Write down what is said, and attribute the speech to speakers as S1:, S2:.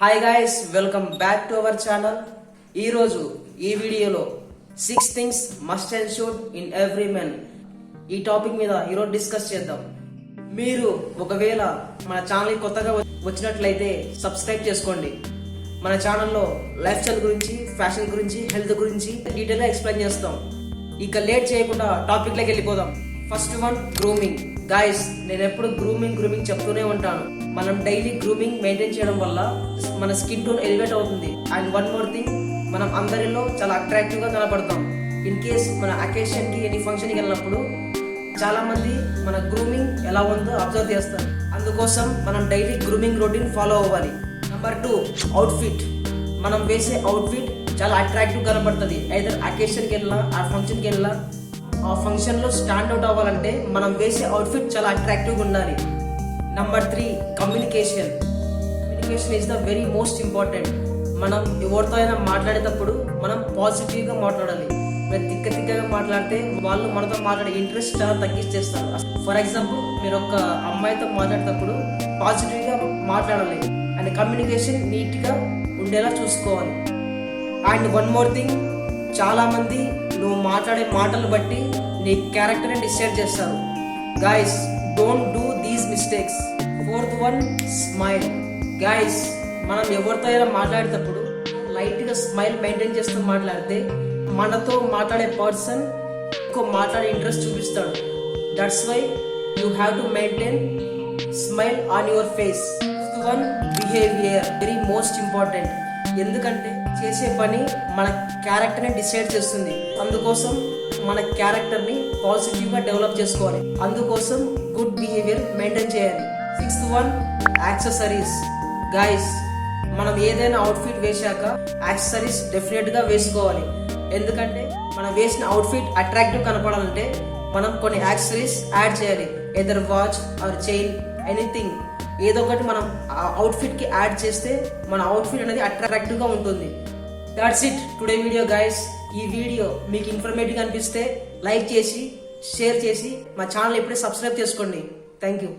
S1: Hi guys, welcome back to our channel. ఈ వీడియోలో 6 things must and should in every men ఈ topic మీద ఈరోజు డిస్కస్ చేద్దాం. మీరు ఒకవేళ మన ఛానల్ కొత్తగా వచ్చినట్లయితే సబ్స్క్రైబ్ చేసుకోండి. మన ఛానల్లో లైఫ్ స్టైల్ గురించి, ఫ్యాషన్ గురించి, హెల్త్ గురించి డీటెయిల్గా ఎక్స్ప్లెయిన్ చేస్తాం. ఇక లేట్ చేయకుండా టాపిక్ లోకి వెళ్ళిపోదాం. First one, grooming. గాయస్, నేను ఎప్పుడు గ్రూమింగ్ చెప్తూనే ఉంటాను. మనం డైలీ గ్రూమింగ్ మెయింటైన్ చేయడం వల్ల మన స్కిన్ టోన్ ఎలివేట్ అవుతుంది. అండ్ వన్ మోర్ థింగ్, మనం అందరిలో చాలా అట్రాక్టివ్ గా కనపడతాం. ఇన్ కేస్ మన అకేషన్ కి, ఎనీ ఫంక్షన్ కి వెళ్ళినప్పుడు చాలా మంది మన గ్రూమింగ్ ఎలా ఉందో అబ్జర్వ్ చేస్తారు. అందుకోసం మనం డైలీ గ్రూమింగ్ రొటీన్ ఫాలో అవ్వాలి. Number 2, outfit. మనం వేసే అవుట్ఫిట్ చాలా అట్రాక్టివ్ కనపడుతుంది. ఐదర్ అకేషన్కి వెళ్ళినా, ఆ ఫంక్షన్కి వెళ్ళినా, ఆ ఫంక్షన్లో స్టాండ్ అవుట్ అవ్వాలంటే మనం వేసే అవుట్ఫిట్ చాలా అట్రాక్టివ్గా ఉండాలి. Number 3, communication. Communication is the very most important. మనం ఎవరితో అయినా మాట్లాడేటప్పుడు మనం పాజిటివ్గా మాట్లాడాలి. మీరు తిక్కగా మాట్లాడితే వాళ్ళు మనతో మాట్లాడే ఇంట్రెస్ట్ చాలా తగ్గించేస్తారు. ఫర్ ఎగ్జాంపుల్, మీరు ఒక అమ్మాయితో మాట్లాడేటప్పుడు పాజిటివ్గా మాట్లాడాలి అండ్ కమ్యూనికేషన్ నీట్గా ఉండేలా చూసుకోవాలి. అండ్ వన్ మోర్ థింగ్, చాలా మంది నువ్వు మాట్లాడే మాటలు బట్టి నీ క్యారెక్టర్ని డిసైడ్ చేస్తారు. Guys, don't do these mistakes. Fourth one, smile. Guys, మనం ఎవరితో అయినా మాట్లాడేటప్పుడు లైట్గా స్మైల్ మెయింటైన్ చేస్తూ మాట్లాడితే మనతో మాట్లాడే పర్సన్ ఎక్కువ మాట్లాడే ఇంట్రెస్ట్ చూపిస్తాడు. That's why you have to maintain smile on your face. Fifth one, behaviour. Very most important. ఎందుకంటే చేసే పని మన క్యారెక్టర్ని డిసైడ్ చేస్తుంది. అందుకోసం మన క్యారెక్టర్ని పాజిటివ్గా డెవలప్ చేసుకోవాలి. అందుకోసం గుడ్ బిహేవియర్ మెయింటైన్ చేయాలి. Sixth one, accessories. గాయస్, మనం ఏదైనా అవుట్ఫిట్ వేశాక యాక్సెసరీస్ డెఫినెట్గా వేసుకోవాలి. ఎందుకంటే మనం వేసిన అవుట్ఫిట్ అట్రాక్టివ్ కనపడాలంటే మనం కొన్ని యాక్సెసరీస్ యాడ్ చేయాలి. Either watch or chain, anything, ఏదో ఒకటి మనం అవుట్ఫిట్ కి యాడ్ చేస్తే మన అవుట్ఫిట్ అనేది అట్రాక్టివ్ గా ఉంటుంది. That's it today video guys. ఈ వీడియో మీకు ఇన్ఫర్మేటివ్ అనిపిస్తే లైక్ చేసి, షేర్ చేసి మా ఛానల్ ఎప్పుడే సబ్స్క్రైబ్ చేసుకోండి. Thank you.